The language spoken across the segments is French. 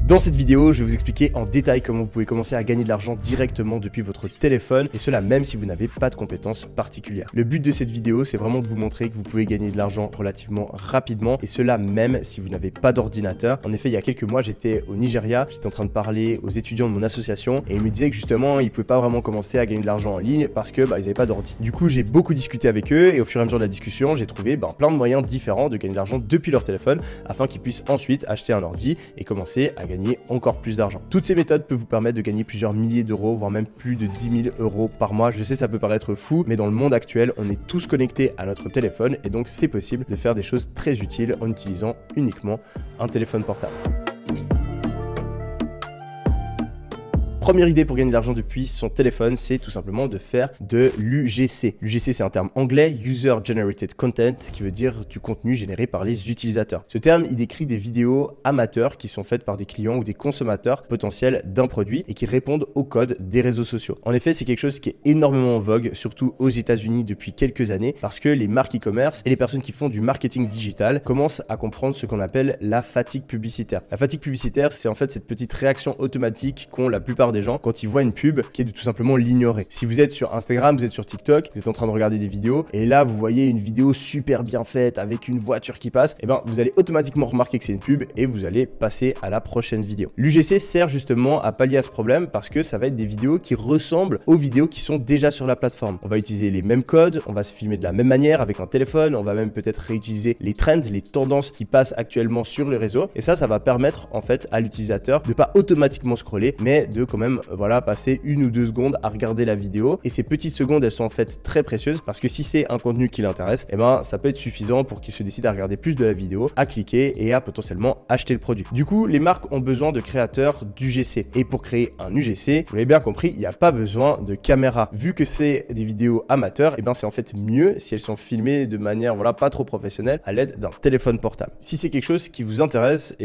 Dans cette vidéo, je vais vous expliquer en détail comment vous pouvez commencer à gagner de l'argent directement depuis votre téléphone et cela même si vous n'avez pas de compétences particulières. Le but de cette vidéo, c'est vraiment de vous montrer que vous pouvez gagner de l'argent relativement rapidement et cela même si vous n'avez pas d'ordinateur. En effet, il y a quelques mois, j'étais au Nigeria, j'étais en train de parler aux étudiants de mon association et ils me disaient que justement, ils ne pouvaient pas vraiment commencer à gagner de l'argent en ligne parce que ils n'avaient pas d'ordi. Du coup, j'ai beaucoup discuté avec eux et au fur et à mesure de la discussion, j'ai trouvé plein de moyens différents de gagner de l'argent depuis leur téléphone afin qu'ils puissent ensuite acheter un ordi et commencer à gagner encore plus d'argent. Toutes ces méthodes peuvent vous permettre de gagner plusieurs milliers d'euros, voire même plus de 10 000 euros par mois. Je sais, ça peut paraître fou, mais dans le monde actuel, on est tous connectés à notre téléphone et donc c'est possible de faire des choses très utiles en utilisant uniquement un téléphone portable. Première idée pour gagner de l'argent depuis son téléphone, c'est tout simplement de faire de l'UGC. L'UGC, c'est un terme anglais, User Generated Content, qui veut dire du contenu généré par les utilisateurs. Ce terme, il décrit des vidéos amateurs qui sont faites par des clients ou des consommateurs potentiels d'un produit et qui répondent au code des réseaux sociaux. En effet, c'est quelque chose qui est énormément en vogue, surtout aux États-Unis depuis quelques années, parce que les marques e-commerce et les personnes qui font du marketing digital commencent à comprendre ce qu'on appelle la fatigue publicitaire. La fatigue publicitaire, c'est en fait cette petite réaction automatique qu'ont la plupart des gens quand ils voient une pub qui est de tout simplement l'ignorer. Si vous êtes sur Instagram, vous êtes sur TikTok, vous êtes en train de regarder des vidéos et là vous voyez une vidéo super bien faite avec une voiture qui passe, et vous allez automatiquement remarquer que c'est une pub et vous allez passer à la prochaine vidéo. L'UGC sert justement à pallier à ce problème parce que ça va être des vidéos qui ressemblent aux vidéos qui sont déjà sur la plateforme. On va utiliser les mêmes codes, on va se filmer de la même manière avec un téléphone, on va même peut-être réutiliser les trends, les tendances qui passent actuellement sur les réseaux et ça va permettre en fait à l'utilisateur de pas automatiquement scroller mais de quand même passer 1 ou 2 secondes à regarder la vidéo et ces petites secondes elles sont en fait très précieuses parce que si c'est un contenu qui l'intéresse, ça peut être suffisant pour qu'il se décide à regarder plus de la vidéo, à cliquer et à potentiellement acheter le produit. Du coup, les marques ont besoin de créateurs d'UGC et pour créer un UGC, vous l'avez bien compris, il n'y a pas besoin de caméra. Vu que c'est des vidéos amateurs, c'est en fait mieux si elles sont filmées de manière pas trop professionnelle à l'aide d'un téléphone portable. Si c'est quelque chose qui vous intéresse,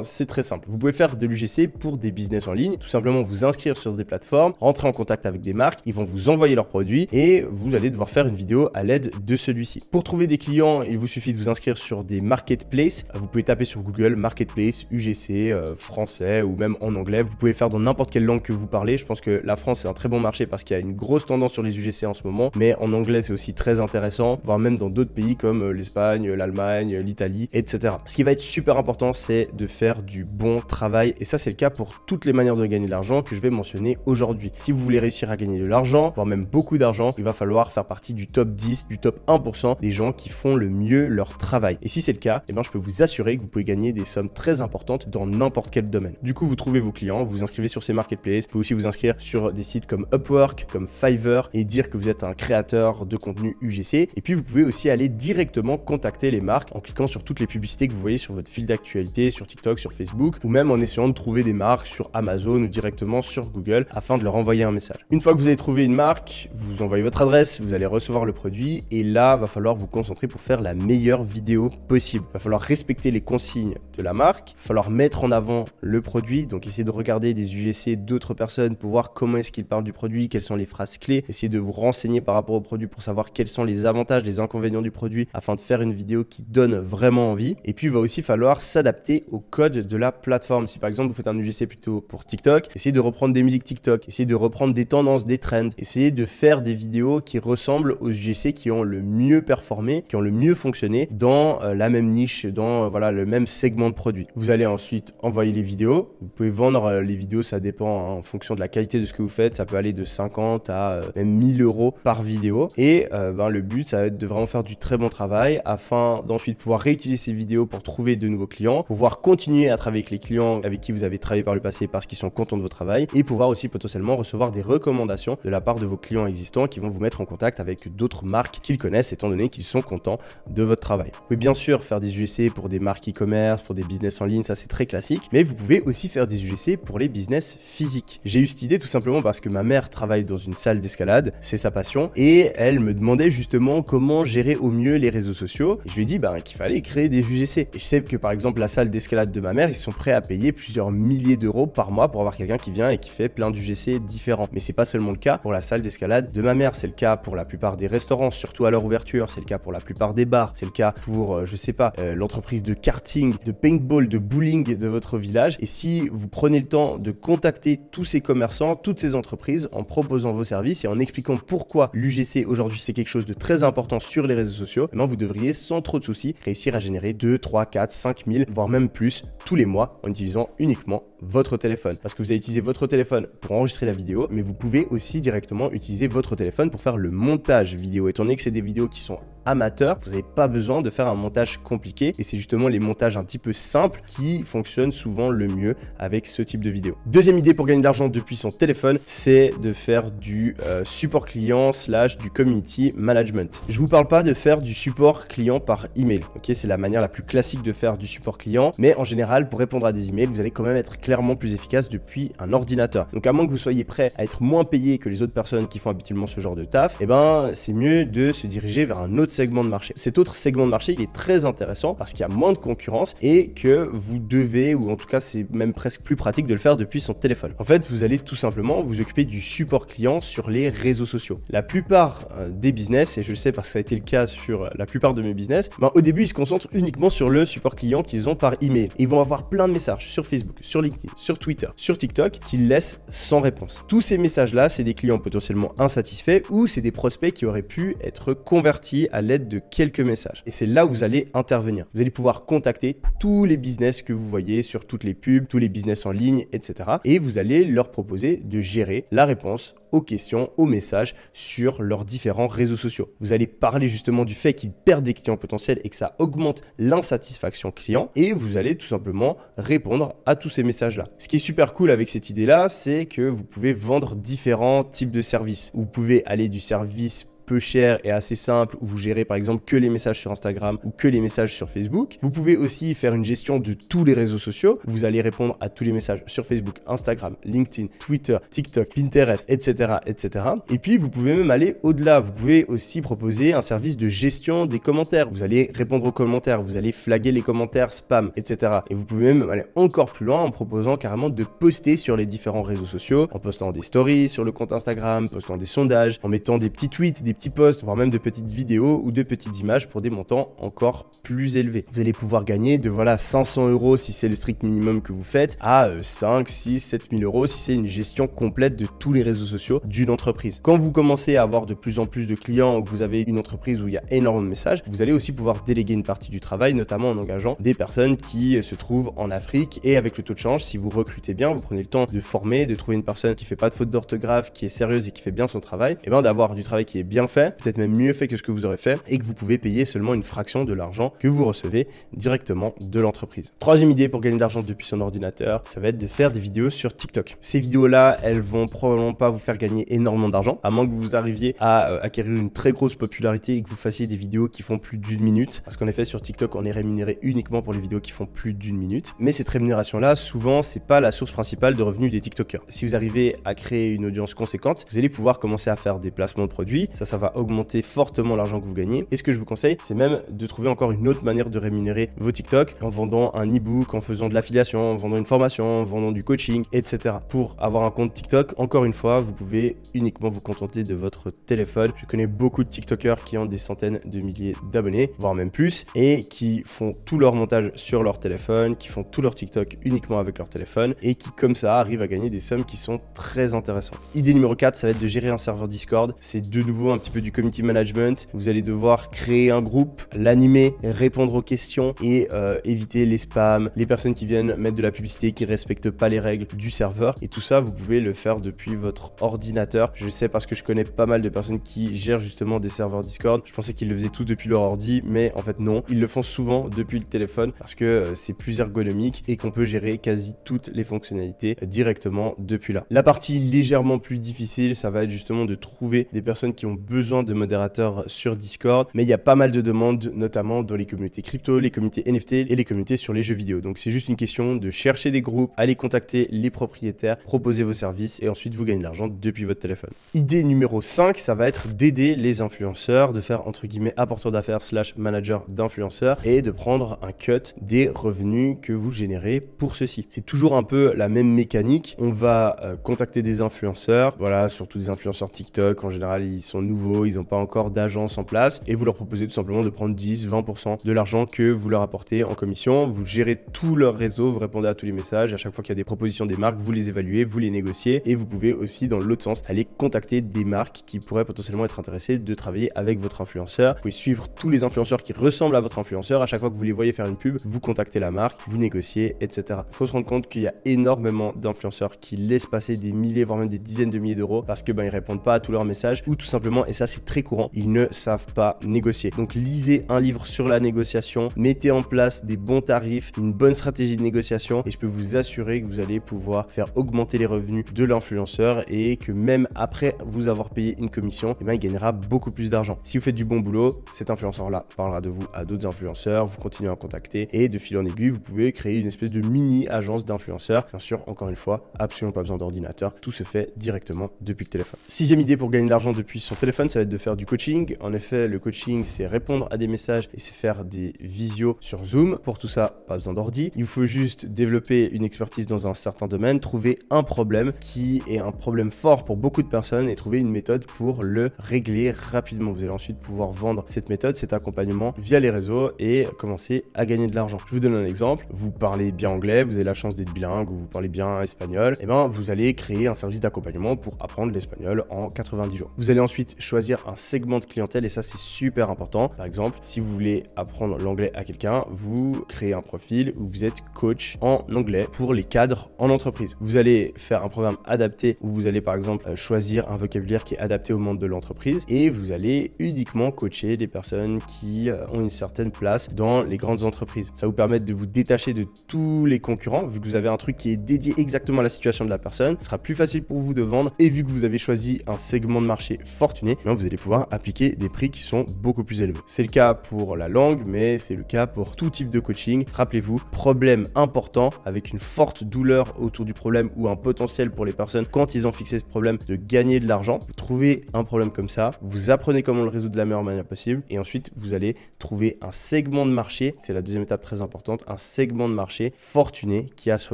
c'est très simple. Vous pouvez faire de l'UGC pour des business en ligne, tout simplement vous inscrire sur des plateformes, rentrer en contact avec des marques, ils vont vous envoyer leurs produits et vous allez devoir faire une vidéo à l'aide de celui-ci. Pour trouver des clients, il vous suffit de vous inscrire sur des marketplaces. Vous pouvez taper sur Google marketplace, UGC, français ou même en anglais. Vous pouvez le faire dans n'importe quelle langue que vous parlez. Je pense que la France c'est un très bon marché parce qu'il y a une grosse tendance sur les UGC en ce moment, mais en anglais c'est aussi très intéressant, voire même dans d'autres pays comme l'Espagne, l'Allemagne, l'Italie, etc. Ce qui va être super important, c'est de faire du bon travail et ça c'est le cas pour toutes les manières de gagner de l'argent que je vais mentionner aujourd'hui. Si vous voulez réussir à gagner de l'argent, voire même beaucoup d'argent, il va falloir faire partie du top 10, du top 1% des gens qui font le mieux leur travail. Et si c'est le cas, je peux vous assurer que vous pouvez gagner des sommes très importantes dans n'importe quel domaine. Du coup, vous trouvez vos clients, vous vous inscrivez sur ces marketplaces, vous pouvez aussi vous inscrire sur des sites comme Upwork, comme Fiverr et dire que vous êtes un créateur de contenu UGC. Et puis, vous pouvez aussi aller directement contacter les marques en cliquant sur toutes les publicités que vous voyez sur votre fil d'actualité, sur TikTok, sur Facebook, ou même en essayant de trouver des marques sur Amazon ou directement sur Google afin de leur envoyer un message. Une fois que vous avez trouvé une marque, vous envoyez votre adresse, vous allez recevoir le produit et là, va falloir vous concentrer pour faire la meilleure vidéo possible. Va falloir respecter les consignes de la marque, va falloir mettre en avant le produit, donc essayer de regarder des UGC d'autres personnes pour voir comment est-ce qu'ils parlent du produit, quelles sont les phrases clés, essayer de vous renseigner par rapport au produit pour savoir quels sont les avantages, les inconvénients du produit afin de faire une vidéo qui donne vraiment envie. Et puis, il va aussi falloir s'adapter au code de la plateforme. Si par exemple, vous faites un UGC plutôt pour TikTok, essayez de reprendre des musiques TikTok, essayez de reprendre des tendances, des trends, essayez de faire des vidéos qui ressemblent aux UGC qui ont le mieux performé, qui ont le mieux fonctionné dans la même niche, dans le même segment de produit. Vous allez ensuite envoyer les vidéos. Vous pouvez vendre les vidéos, ça dépend en fonction de la qualité de ce que vous faites. Ça peut aller de 50 à même 1000 euros par vidéo. Et le but, ça va être de vraiment faire du très bon travail afin d'ensuite pouvoir réutiliser ces vidéos pour trouver de nouveaux clients, pouvoir continuer à travailler avec les clients avec qui vous avez travaillé par le passé parce qu'ils sont contents de votre travail et pouvoir aussi potentiellement recevoir des recommandations de la part de vos clients existants qui vont vous mettre en contact avec d'autres marques qu'ils connaissent étant donné qu'ils sont contents de votre travail. Vous pouvez bien sûr faire des UGC pour des marques e-commerce, pour des business en ligne, ça c'est très classique, mais vous pouvez aussi faire des UGC pour les business physiques. J'ai eu cette idée tout simplement parce que ma mère travaille dans une salle d'escalade, c'est sa passion, et elle me demandait justement comment gérer au mieux les réseaux sociaux. Et je lui ai dit qu'il fallait créer des UGC. Et je sais que par exemple la salle d'escalade de ma mère, ils sont prêts à payer plusieurs milliers d'euros par mois pour avoir quelqu'un qui vient et qui fait plein d'UGC différents. Mais c'est pas seulement le cas pour la salle d'escalade de ma mère, c'est le cas pour la plupart des restaurants, surtout à leur ouverture, c'est le cas pour la plupart des bars, c'est le cas pour, je sais pas, l'entreprise de karting, de paintball, de bowling de votre village. Et si vous prenez le temps de contacter tous ces commerçants, toutes ces entreprises en proposant vos services et en expliquant pourquoi l'UGC aujourd'hui c'est quelque chose de très important sur les réseaux sociaux, eh bien, vous devriez sans trop de soucis réussir à générer 2, 3, 4, 5 000, voire même plus tous les mois en utilisant uniquement votre téléphone. Parce que vous allez utiliser votre téléphone pour enregistrer la vidéo, mais vous pouvez aussi directement utiliser votre téléphone pour faire le montage vidéo. Étant donné que c'est des vidéos qui sont amateurs, vous n'avez pas besoin de faire un montage compliqué et c'est justement les montages un petit peu simples qui fonctionnent souvent le mieux avec ce type de vidéo. Deuxième idée pour gagner de l'argent depuis son téléphone, c'est de faire du support client / du community management. Je vous parle pas de faire du support client par email, ok, c'est la manière la plus classique de faire du support client, mais en général pour répondre à des emails, vous allez quand même être clairement plus efficace depuis un ordinateur. Donc à moins que vous soyez prêt à être moins payé que les autres personnes qui font habituellement ce genre de taf, eh ben c'est mieux de se diriger vers un autre segment de marché. Cet autre segment de marché, il est très intéressant parce qu'il y a moins de concurrence et que vous devez, ou en tout cas c'est même presque plus pratique de le faire depuis son téléphone. En fait, vous allez tout simplement vous occuper du support client sur les réseaux sociaux. La plupart des business, et je le sais parce que ça a été le cas sur la plupart de mes business, ben, au début ils se concentrent uniquement sur le support client qu'ils ont par email. Ils vont avoir plein de messages sur Facebook, sur LinkedIn, sur Twitter, sur TikTok qu'ils laissent sans réponse. Tous ces messages-là, c'est des clients potentiellement insatisfaits ou c'est des prospects qui auraient pu être convertis à l'aide de quelques messages. Et c'est là où vous allez intervenir. Vous allez pouvoir contacter tous les business que vous voyez sur toutes les pubs, tous les business en ligne, etc. Et vous allez leur proposer de gérer la réponse aux questions, aux messages sur leurs différents réseaux sociaux. Vous allez parler justement du fait qu'ils perdent des clients potentiels et que ça augmente l'insatisfaction client et vous allez tout simplement répondre à tous ces messages-là. Ce qui est super cool avec cette idée-là, c'est que vous pouvez vendre différents types de services. Vous pouvez aller du service peu cher et assez simple où vous gérez par exemple que les messages sur Instagram ou que les messages sur Facebook. Vous pouvez aussi faire une gestion de tous les réseaux sociaux. Vous allez répondre à tous les messages sur Facebook, Instagram, LinkedIn, Twitter, TikTok, Pinterest, etc., etc. Et puis vous pouvez même aller au-delà. Vous pouvez aussi proposer un service de gestion des commentaires. Vous allez répondre aux commentaires, vous allez flaguer les commentaires spam, etc. Et vous pouvez même aller encore plus loin en proposant carrément de poster sur les différents réseaux sociaux, en postant des stories sur le compte Instagram, postant des sondages, en mettant des petits tweets, des petits posts, voire même de petites vidéos ou de petites images pour des montants encore plus élevés. Vous allez pouvoir gagner de 500 € si c'est le strict minimum que vous faites à 5, 6, 7 000 € si c'est une gestion complète de tous les réseaux sociaux d'une entreprise. Quand vous commencez à avoir de plus en plus de clients ou que vous avez une entreprise où il y a énormément de messages, vous allez aussi pouvoir déléguer une partie du travail, notamment en engageant des personnes qui se trouvent en Afrique et avec le taux de change, si vous recrutez bien, vous prenez le temps de former, de trouver une personne qui fait pas de faute d'orthographe, qui est sérieuse et qui fait bien son travail, et bien d'avoir du travail qui est bien fait, peut-être même mieux fait que ce que vous aurez fait et que vous pouvez payer seulement une fraction de l'argent que vous recevez directement de l'entreprise. Troisième idée pour gagner de l'argent depuis son ordinateur, ça va être de faire des vidéos sur TikTok. Ces vidéos-là, elles vont probablement pas vous faire gagner énormément d'argent, à moins que vous arriviez à acquérir une très grosse popularité et que vous fassiez des vidéos qui font plus d'1 minute. Parce qu'en effet, sur TikTok, on est rémunéré uniquement pour les vidéos qui font plus d'1 minute. Mais cette rémunération-là, souvent, c'est pas la source principale de revenus des TikTokers. Si vous arrivez à créer une audience conséquente, vous allez pouvoir commencer à faire des placements de produits. Ça va augmenter fortement l'argent que vous gagnez. Et ce que je vous conseille, c'est même de trouver encore une autre manière de rémunérer vos TikTok en vendant un e-book, en faisant de l'affiliation, en vendant une formation, en vendant du coaching, etc. Pour avoir un compte TikTok, encore une fois, vous pouvez uniquement vous contenter de votre téléphone. Je connais beaucoup de TikTokers qui ont des centaines de milliers d'abonnés, voire même plus, et qui font tout leur montage sur leur téléphone, qui font tout leur TikTok uniquement avec leur téléphone et qui, comme ça, arrivent à gagner des sommes qui sont très intéressantes. Idée numéro 4, ça va être de gérer un serveur Discord. C'est de nouveau un petit peu du community management. Vous allez devoir créer un groupe, l'animer, répondre aux questions et éviter les spams, les personnes qui viennent mettre de la publicité, qui respectent pas les règles du serveur. Et tout ça, vous pouvez le faire depuis votre ordinateur. Je sais parce que je connais pas mal de personnes qui gèrent justement des serveurs Discord. Je pensais qu'ils le faisaient tout depuis leur ordi, mais en fait non. Ils le font souvent depuis le téléphone parce que c'est plus ergonomique et qu'on peut gérer quasi toutes les fonctionnalités directement depuis là. La partie légèrement plus difficile, ça va être justement de trouver des personnes qui ont besoin besoin de modérateurs sur Discord, mais il y a pas mal de demandes, notamment dans les communautés crypto, les communautés NFT et les communautés sur les jeux vidéo. Donc c'est juste une question de chercher des groupes, aller contacter les propriétaires, proposer vos services et ensuite vous gagnez de l'argent depuis votre téléphone. Idée numéro 5, ça va être d'aider les influenceurs, de faire entre guillemets apporteur d'affaires / manager d'influenceurs et de prendre un cut des revenus que vous générez pour ceci. C'est toujours un peu la même mécanique. On va contacter des influenceurs, voilà, surtout des influenceurs TikTok. En général, ils sont nouveaux, ils n'ont pas encore d'agence en place et vous leur proposez tout simplement de prendre 10-20% de l'argent que vous leur apportez en commission. Vous gérez tout leur réseau, vous répondez à tous les messages. À chaque fois qu'il y a des propositions des marques, vous les évaluez, vous les négociez et vous pouvez aussi, dans l'autre sens, aller contacter des marques qui pourraient potentiellement être intéressées de travailler avec votre influenceur. Vous pouvez suivre tous les influenceurs qui ressemblent à votre influenceur. À chaque fois que vous les voyez faire une pub, vous contactez la marque, vous négociez, etc. Il faut se rendre compte qu'il y a énormément d'influenceurs qui laissent passer des milliers, voire même des dizaines de milliers d'euros parce que ils répondent pas à tous leurs messages ou tout simplement, et ça c'est très courant, ils ne savent pas négocier. Donc lisez un livre sur la négociation, mettez en place des bons tarifs, une bonne stratégie de négociation et je peux vous assurer que vous allez pouvoir faire augmenter les revenus de l'influenceur et que même après vous avoir payé une commission, il gagnera beaucoup plus d'argent. Si vous faites du bon boulot, cet influenceur-là parlera de vous à d'autres influenceurs, vous continuez à contacter et de fil en aiguille, vous pouvez créer une espèce de mini agence d'influenceurs. Bien sûr, encore une fois, absolument pas besoin d'ordinateur, tout se fait directement depuis le téléphone. Sixième idée pour gagner de l'argent depuis son téléphone, ça va être de faire du coaching. En effet, le coaching, c'est répondre à des messages et c'est faire des visios sur Zoom. Pour tout ça, pas besoin d'ordi. Il faut juste développer une expertise dans un certain domaine, trouver un problème qui est un problème fort pour beaucoup de personnes et trouver une méthode pour le régler rapidement. Vous allez ensuite pouvoir vendre cette méthode, cet accompagnement via les réseaux et commencer à gagner de l'argent. Je vous donne un exemple. Vous parlez bien anglais, vous avez la chance d'être bilingue ou vous parlez bien espagnol, et vous allez créer un service d'accompagnement pour apprendre l'espagnol en 90 jours. Vous allez ensuite choisir un segment de clientèle et ça c'est super important. Par exemple, si vous voulez apprendre l'anglais à quelqu'un, vous créez un profil où vous êtes coach en anglais pour les cadres en entreprise. Vous allez faire un programme adapté où vous allez par exemple choisir un vocabulaire qui est adapté au monde de l'entreprise et vous allez uniquement coacher des personnes qui ont une certaine place dans les grandes entreprises. Ça vous permet de vous détacher de tous les concurrents vu que vous avez un truc qui est dédié exactement à la situation de la personne. Ce sera plus facile pour vous de vendre et vu que vous avez choisi un segment de marché fortuné, vous allez pouvoir appliquer des prix qui sont beaucoup plus élevés. C'est le cas pour la langue, mais c'est le cas pour tout type de coaching. Rappelez-vous, problème important avec une forte douleur autour du problème ou un potentiel pour les personnes quand ils ont fixé ce problème de gagner de l'argent. Vous trouvez un problème comme ça, vous apprenez comment le résoudre de la meilleure manière possible et ensuite vous allez trouver un segment de marché, c'est la deuxième étape très importante, un segment de marché fortuné qui a ce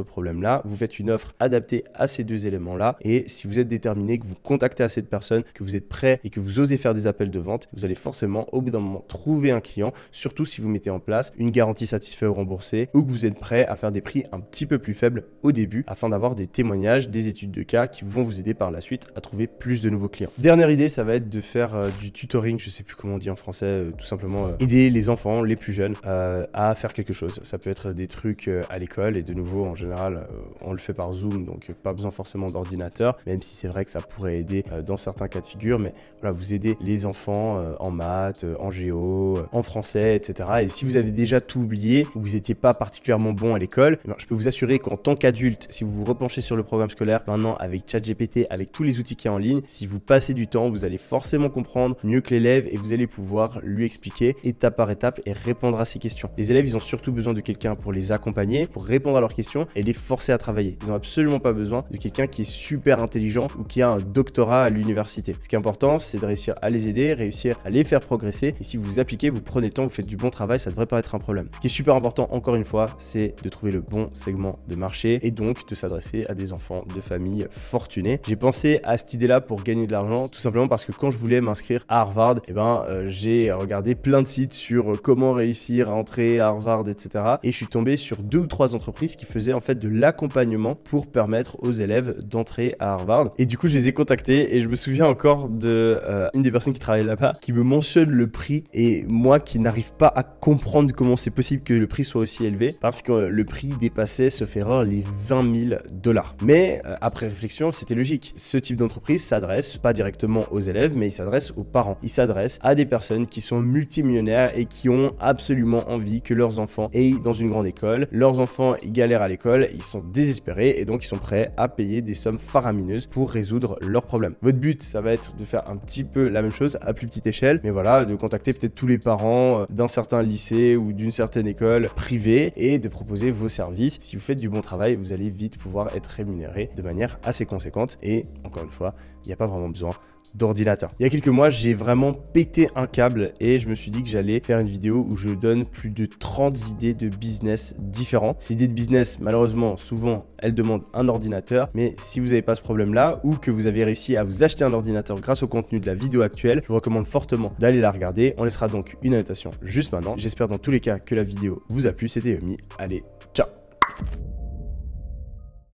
problème-là. Vous faites une offre adaptée à ces deux éléments-là et si vous êtes déterminé, que vous contactez assez de personnes, que vous êtes prêt et que vous osez faire des appels de vente, vous allez forcément au bout d'un moment trouver un client, surtout si vous mettez en place une garantie satisfait ou remboursée ou que vous êtes prêt à faire des prix un petit peu plus faibles au début afin d'avoir des témoignages, des études de cas qui vont vous aider par la suite à trouver plus de nouveaux clients. Dernière idée, ça va être de faire du tutoring, je sais plus comment on dit en français, tout simplement aider les enfants, les plus jeunes à faire quelque chose. Ça peut être des trucs à l'école et de nouveau en général on le fait par Zoom donc pas besoin forcément d'ordinateur, même si c'est vrai que ça pourrait aider dans certains cas de figure, mais voilà, vous aidez les enfants en maths, en géo, en français, etc. Et si vous avez déjà tout oublié, ou vous n'étiez pas particulièrement bon à l'école, je peux vous assurer qu'en tant qu'adulte, si vous vous repenchez sur le programme scolaire, maintenant avec ChatGPT, avec tous les outils qu'il y a en ligne, si vous passez du temps, vous allez forcément comprendre mieux que l'élève et vous allez pouvoir lui expliquer étape par étape et répondre à ses questions. Les élèves, ils ont surtout besoin de quelqu'un pour les accompagner, pour répondre à leurs questions et les forcer à travailler. Ils n'ont absolument pas besoin de quelqu'un qui est super intelligent ou qui a un doctorat à l'université. Ce qui est important, c'est de réussir à les aider, réussir à les faire progresser. Et si vous appliquez, vous prenez le temps, vous faites du bon travail, ça devrait pas être un problème. Ce qui est super important, encore une fois, c'est de trouver le bon segment de marché et donc de s'adresser à des enfants de familles fortunées. J'ai pensé à cette idée-là pour gagner de l'argent, tout simplement parce que quand je voulais m'inscrire à Harvard, j'ai regardé plein de sites sur comment réussir à entrer à Harvard, etc. Et je suis tombé sur 2 ou 3 entreprises qui faisaient en fait de l'accompagnement pour permettre aux élèves d'entrer à Harvard. Et du coup, je les ai contactés et je me souviens encore de une des personnes qui travaillait là-bas qui me mentionne le prix et moi qui n'arrive pas à comprendre comment c'est possible que le prix soit aussi élevé parce que le prix dépassait, sauf erreur, les 20 000 $. Mais après réflexion, c'était logique. Ce type d'entreprise s'adresse pas directement aux élèves, mais il s'adresse aux parents. Il s'adresse à des personnes qui sont multimillionnaires et qui ont absolument envie que leurs enfants aillent dans une grande école. Leurs enfants, ils galèrent à l'école, ils sont désespérés et donc ils sont prêts à payer des sommes faramineuses pour résoudre leurs problèmes. Votre but, ça va être de faire un petit peu la même chose à plus petite échelle, mais voilà, de contacter peut-être tous les parents d'un certain lycée ou d'une certaine école privée et de proposer vos services. Si vous faites du bon travail, vous allez vite pouvoir être rémunéré de manière assez conséquente et encore une fois, il n'y a pas vraiment besoin d'ordinateur. Il y a quelques mois, j'ai vraiment pété un câble et je me suis dit que j'allais faire une vidéo où je donne plus de 30 idées de business différents. Ces idées de business, malheureusement, souvent, elles demandent un ordinateur, mais si vous n'avez pas ce problème-là ou que vous avez réussi à vous acheter un ordinateur grâce au contenu de la vidéo actuelle, je vous recommande fortement d'aller la regarder. On laissera donc une annotation juste maintenant. J'espère dans tous les cas que la vidéo vous a plu. C'était Yomi. Allez, ciao!